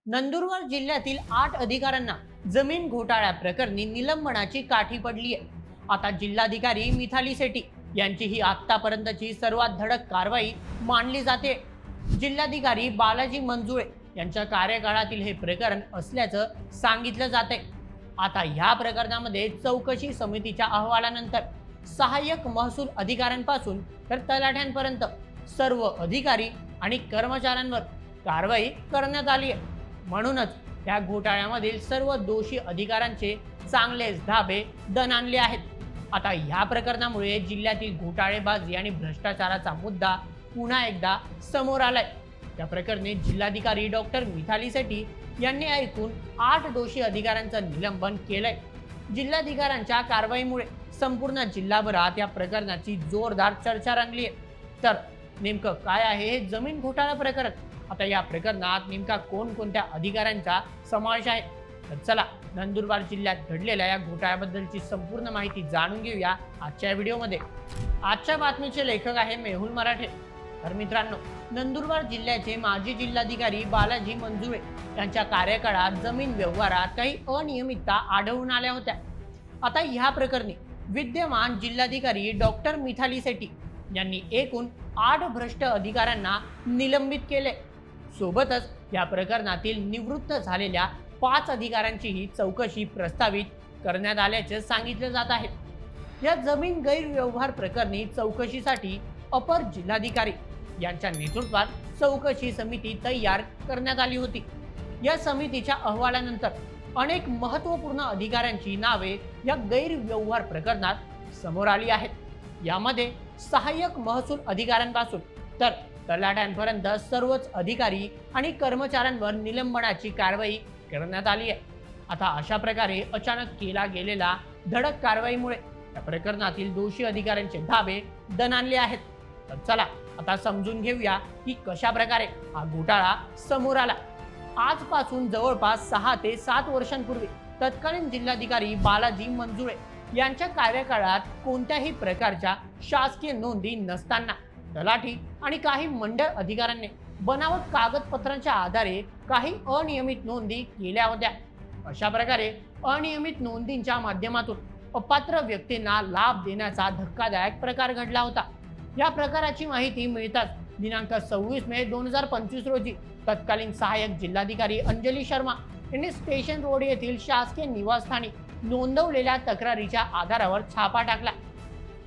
नंदुरबार जिल्ह्यातील 8 अधिकाऱ्यांना जमीन घोटाळ्या प्रकरणी निलंबनाची काठी पडली आहे। आता जिल्हाधिकारी मिथाली सेठी यांची ही आतापर्यंतची सर्वात धडक कारवाई मानली जाते। जिल्हाधिकारी बालाजी मंजुळे यांच्या कार्यकाळातील हे प्रकरण असल्याचं सांगितलं जाते। आता ह्या प्रकरणामध्ये चौकशी समितीच्या अहवालानंतर सहाय्यक महसूल अधिकाऱ्यांपासून तर तलाठ्यांपर्यंत सर्व अधिकारी आणि कर्मचाऱ्यांवर कारवाई करण्यात आली आहे। म्हणूनच या घोटाळ्यामधील सर्व दोषी अधिकाऱ्यांचे चांगलेच धाबे दणाणले आहेत। आता ह्या प्रकरणामुळे जिल्ह्यातील घोटाळेबाजी आणि भ्रष्टाचाराचा मुद्दा पुन्हा एकदा समोर आलाय। या प्रकरणी जिल्हाधिकारी डॉक्टर मिथाली सेठी यांनी एकूण 8 दोषी अधिकाऱ्यांचं निलंबन केलंय। जिल्हाधिकाऱ्यांच्या कारवाईमुळे संपूर्ण जिल्हाभरात या प्रकरणाची जोरदार चर्चा रंगली आहे। तर नेमकं काय आहे हे जमीन घोटाळा प्रकरण? आता या प्रकरणात नेमका कोणकोणत्या अधिकाऱ्यांचा समावेश आहे? तर चला नंदुरबार जिल्ह्यात घडलेल्या या घोटाळ्याबद्दलची संपूर्ण माहिती जाणून घेऊया आजच्या व्हिडिओमध्ये। आजच्या बातमीचे लेखक आहे मेहुल मराठे। तर मित्रांनो, नंदुरबार जिल्ह्याचे माजी जिल्हाधिकारी बालाजी मंजुळे यांच्या कार्यकाळात जमीन व्यवहारात काही अनियमितता आढळून आल्या होत्या। आता ह्या प्रकरणी विद्यमान जिल्हाधिकारी डॉक्टर मिथाली सेठी यांनी एकूण 8 भ्रष्ट अधिकाऱ्यांना निलंबित केले। सोबतच या प्रकरणातील निवृत्त झालेल्या 5 अधिकाऱ्यांचीही चौकशी प्रस्तावित करण्यात आल्याचे सांगितले जात आहे। या जमीन गैरव्यवहार प्रकरणी चौकशीसाठी अपर जिल्हाधिकारी यांच्या नेतृत्वात चौकशी समिती तयार करण्यात आली होती। या समितीच्या अहवालानंतर अनेक महत्त्वपूर्ण अधिकाऱ्यांची नावे या गैरव्यवहार प्रकरणात समोर आली आहेत। यामध्ये सहाय्यक महसूल अधिकाऱ्यांपासून तर तलाठ्यांपर्यंत सर्वच अधिकारी आणि कर्मचाऱ्यांवर निलंबनाची कारवाई करण्यात आली आहे। आता अशा प्रकारे अचानक केला गेलेला धडक कारवाईमुळे या प्रकरणातील दोषी अधिकाऱ्यांचे धाबे दणाणले आहेत। तर चला आता समजून घेऊया की कशा प्रकारे हा घोटाळा समोर आला। आजपासून जवळपास 6 ते 7 वर्षांपूर्वी तत्कालीन जिल्हाधिकारी बालाजी मंजुळे यांच्या कार्यकाळात कोणत्याही प्रकारच्या शासकीय नोंदी नसताना तलाठी आणि काही मंडळ अधिकाऱ्यांनी बनावट कागदपत्रांच्या आधारे काही अनियमित नोंदी केल्या होत्या। अशा प्रकारे अनियमित नोंदींच्या माध्यमातून अपात्र व्यक्तींना लाभ देण्याचा धक्कादायक प्रकार घडला होता। या प्रकाराची माहिती मिळताच दिनांक 26 मे 2025 रोजी तत्कालीन सहाय्यक जिल्हाधिकारी अंजली शर्मा यांनी स्टेशन रोड येथील शासकीय निवासस्थानी नोंदवलेल्या तक्रारीच्या आधारावर छापा टाकला।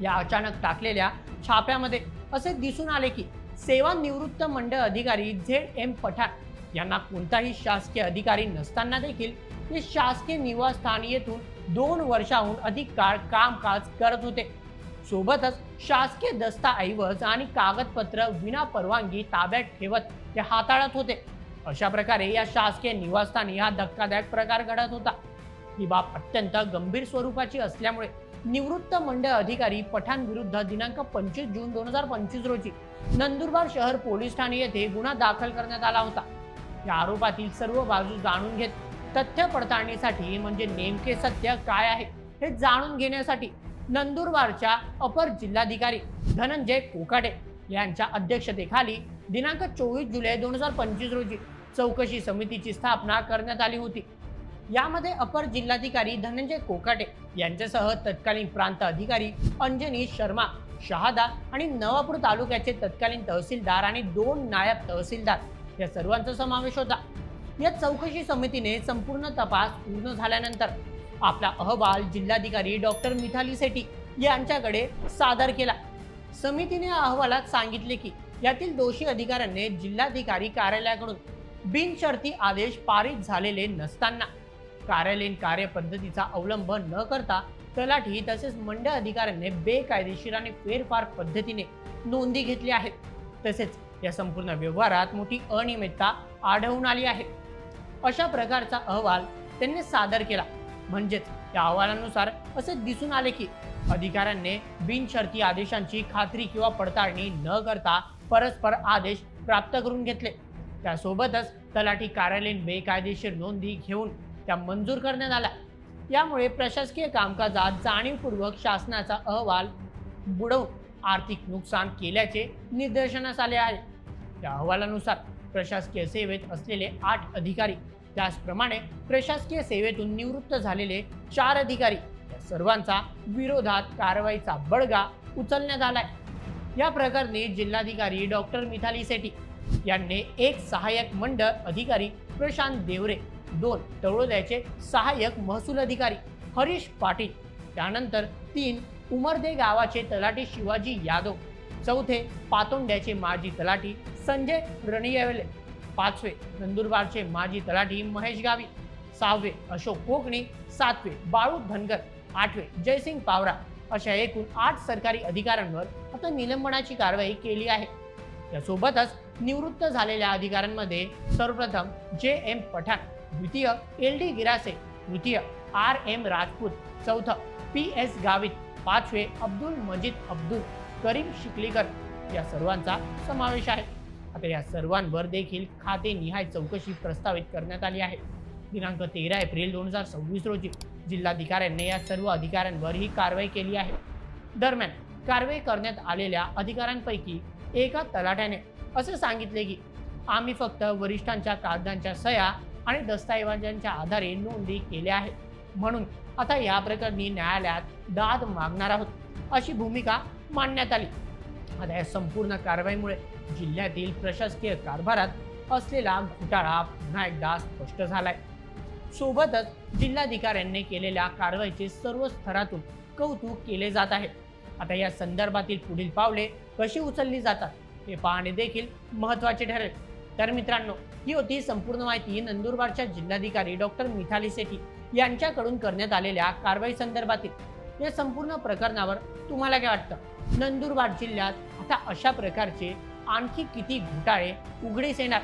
या अचानक टाकलेल्या छाप्यामध्ये असे दिसून आले की सेवानिवृत्त मंडळ अधिकारी ZM पठाण यांना कोणताही शासकीय अधिकारी नसताना देखील ते शासकीय निवासस्थान येथून 2 वर्षांहून अधिक काळ कामकाज करत होते। सोबतच शासकीय दस्तऐवज आणि कागदपत्र विना परवानगी ताब्यात ठेवत ते हाताळत होते। अशा प्रकारे या शासकीय निवासस्थानी हा धक्कादायक प्रकार घडत होता। ही बाब अत्यंत गंभीर स्वरूपाची असल्यामुळे निवृत्त मंडळ अधिकारी पठाण विरुद्ध दिनांक 25 जून 2025 रोजी नंदुरबार शहर पोलीस ठाणे येथे गुन्हा दाखल करण्यात आला होता। या आरोपातील सर्व बाजू जाणून घेत तथ्य पडताळणीसाठी म्हणजे नेमके सत्य काय आहे हे जाणून घेण्यासाठी नंदुरबारच्या अपर जिल्हाधिकारी धनंजय कोकाटे यांच्या अध्यक्षतेखाली दिनांक 24 जुलै 2025 रोजी चौकशी समितीची स्थापना करण्यात आली होती। यामध्ये अपर जिल्हाधिकारी धनंजय कोकाटे यांच्यासह तत्कालीन प्रांत अधिकारी अंजनी शर्मा शहादा आणि नवापूर तालुक्याचे तत्कालीन तहसीलदार आणि 2 नायब तहसीलदार या सर्वांचा समावेश होता। या चौकशी समितीने संपूर्ण तपास पूर्ण झाल्यानंतर आपला अहवाल जिल्हाधिकारी डॉक्टर मिथाली सेठी यांच्याकडे सादर केला। समितीने अहवालात सांगितले की यातील दोषी अधिकाऱ्यांनी जिल्हाधिकारी कार्यालयाकडून बिनशर्ती आदेश पारित झालेले नसताना कार्यालयीन कार्यपद्धतीचा अवलंब न करता तलाठी तसेच मंडळ अधिकाऱ्यांनी बेकायदेशीर आणि फेरफार पद्धतीने नोंदी घेतल्या आहेत। तसेच या संपूर्ण व्यवहारात मोठी अनियमितता आढळून आली आहे। अशा प्रकारचा अहवाल त्यांनी सादर केला। म्हणजेच या अहवालानुसार असे दिसून आले की अधिकाऱ्यांनी बिनशर्ती आदेशांची खात्री किंवा पडताळणी न करता परस्पर आदेश प्राप्त करून घेतले। त्यासोबतच तलाठी कार्यालयीन बेकायदेशीर नोंदी घेऊन त्या मंजूर करण्यात आल्या। यामुळे प्रशासकीय कामकाजात जाणीवपूर्वक शासनाचा अहवाल बुडवून आर्थिक नुकसान केल्याचे निदर्शनास आले आहे। या अहवालानुसार प्रशासकीय सेवेत असलेले 8 अधिकारी, त्याचप्रमाणे प्रशासकीय सेवेतून निवृत्त झालेले 4 अधिकारी या सर्वांचा विरोधात कारवाईचा बडगा उचलण्यात आलाय। या प्रकरणी जिल्हाधिकारी डॉक्टर मिथाली सेठी यांनी एक सहाय्यक मंडळ अधिकारी प्रशांत देवरे, 2 तळोद्याचे सहाय्यक महसूल अधिकारी हरीश पाटील, त्यानंतर 3 उमरदे गावाचे तलाठी शिवाजी यादव, 4 पातोंड्याचे माजी तलाठी संजय रणियेवले, 5 नंदुरबारचे माजी तलाठी महेश गावी, 6 अशोक कोकणी, 7 बाळू धनगर, 8 जयसिंग पावरा अशा एकूण 8 सरकारी अधिकाऱ्यांवर आता निलंबनाची कारवाई केली आहे। यासोबतच निवृत्त झालेल्या अधिकाऱ्यांमध्ये सर्वप्रथम JM पठाण, द्वितीय LD गिरासे, तृतीय RM राजपूत, 4 PS गावित, 5 अब्दुल मजीद अब्दुल करीम शिकलीकर या सर्वांचा समावेश आहे। आता या सर्वांवर देखील खातेनिहाय चौकशी प्रस्तावित करण्यात आली आहे। दिनांक 13 एप्रिल 2026 रोजी जिल्हाधिकाऱ्यांनी या सर्व अधिकाऱ्यांवर ही कारवाई केली आहे। दरम्यान कारवाई करण्यात आलेल्या अधिकाऱ्यांपैकी एका तलाठ्याने असे सांगितले की आम्ही फक्त वरिष्ठांच्या कागदांच्या सह्या आणि दस्तऐवजांच्या आधारे नोंदी केल्या आहेत, म्हणून आता या प्रकरणी न्यायालयात दाद मागणार आहोत, अशी भूमिका मांडण्यात आली। आता या संपूर्ण कारवाईमुळे जिल्ह्यातील प्रशासकीय कारभारात असलेला घोटाळा पुन्हा एकदा स्पष्ट झालाय। सोबतच जिल्हाधिकाऱ्यांनी केलेल्या कारवाईचे सर्व स्तरातून कौतुक केले जात आहे। आता या संदर्भातील पुढील पावले कशी उचलली जातात हे पाहणे देखील महत्त्वाचे ठरेल। तर मित्रांनो, ही होती संपूर्ण माहिती नंदुरबारच्या जिल्हाधिकारी डॉक्टर मिथाली सेठी यांच्याकडून करण्यात आलेल्या कारवाई संदर्भातील। या संपूर्ण प्रकरणावर तुम्हाला काय वाटतं? नंदुरबार जिल्ह्यात आता अशा प्रकारचे आणखी किती घोटाळे उघडीस येणार?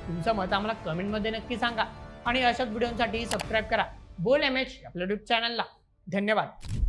तुमचं मत आम्हाला कमेंटमध्ये नक्की सांगा आणि अशाच व्हिडिओसाठी सबस्क्राईब करा बोल MH आपल्या यूट्यूब चॅनलला। धन्यवाद।